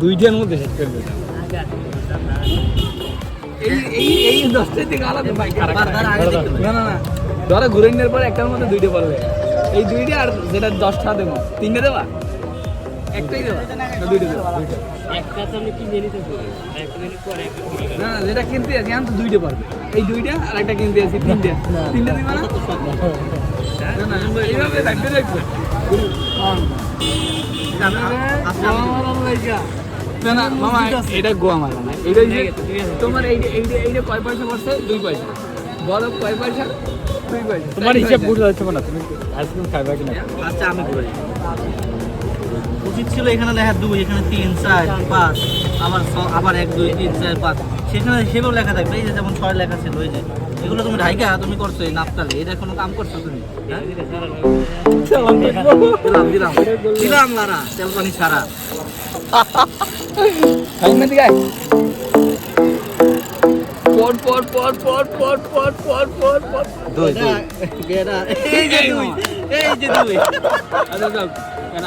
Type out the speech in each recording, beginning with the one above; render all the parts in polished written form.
দুইটার মধ্যে শেষ করে দিলাম। এই 10টার দিকে আলাদা ভাই না না না ধরো ঘুরে নেওয়ার পর একটার মধ্যে দুইটা পড়বে, এই দুইটা আর যেটা 10টা দেবো, 3টে দেবা, একটাই দেবা না দুইটা দেবা? একটা তো আমি কিনে নিতে পারি, না না যেটা কিনতে আছি আমি তো দুইটা পারবে, এই দুইটা আর একটা কিনতে আছি 3টে দিবা না? না না এইভাবে থাকবে দেখো না না মামা এটা গোয়া মারা না, এটা তোমার এইটা কয় পয়সা পড়ছে? 2 পয়সা। বলো কয় পয়সা? 2 পয়সা। তোমার হিসাব বুঝতে পারছো না, তুমি আইসক্রিম খাইবা কিনা? আচ্ছা আমি ঘুরে উচিত ছিল এখানে লেখা 2, এখানে 3, 4, 5, আবার 1, 2, 3, 4, 5, সেখানে হিসেবেও লেখা থাকবে। এই যে যেমন 6 লেখা ছিল, ওই যে এগুলো তুমি ঢাইকা তুমি করছো এই নাপতালে, এটা কোনো কাম করছো তুমি? দিলাম লারা তেল পানি ছাড়া।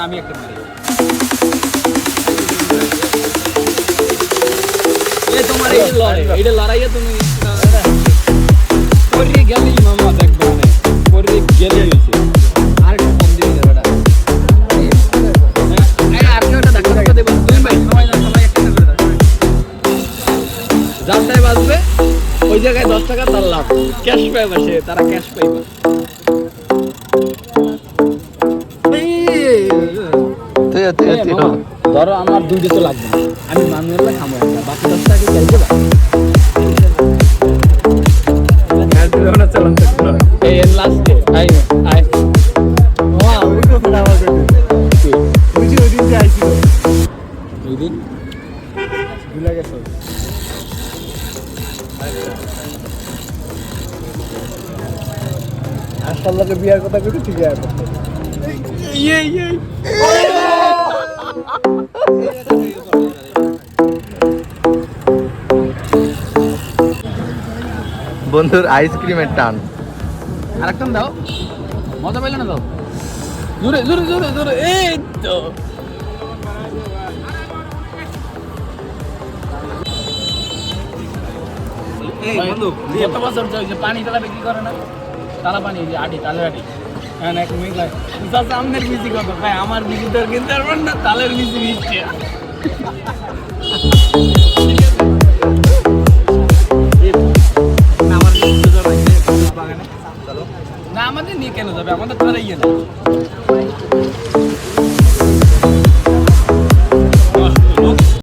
আমি একটা তোমার এইটা লড়াইয়া তুমি গেলেই মামা দেখবো, মানে গেলেই হয়েছে। আর একটু কম দিয়ে দেবে যাত্রায় বাঁচবে ওই জায়গায় 10 টাকা তার লাভ, ক্যাশ পাইবা, সে তারা ক্যাশ পাইবা। ধরো আমার 2টা তো লাগবে না, আমি মানুষের খামো একটা, বাকি 10 টাকা চাইতে পারি। এই লাস্টে আই আই ওয়া ওই কথাটা আমার কাছে বুঝি ওই দিন যে আইছিল, ওই দিন ভুলে গেছো। আশাল্লাহকে বিয়ার কথা কইতে ঠিক আছে। বন্ধুর আইসক্রিমের টান। আরেকটা দাও, মজা পাইলে না? দাও জোরে জোরে জোরে জোরে, এই তো এই বন্ধু কত বছর যে পানি তালা বিক্রি করে না, তালা পানি যে আটি তালের আটি, হ্যাঁ এক মিনিট লাগে সামনের বিজি কত খায়, আমার বিজি তো কিনতে পারবেন না, তালের বিজি নিচ্ছে। না আমাদের নিয়ে কেন যাবে, আমাদের তো ইয়ে না।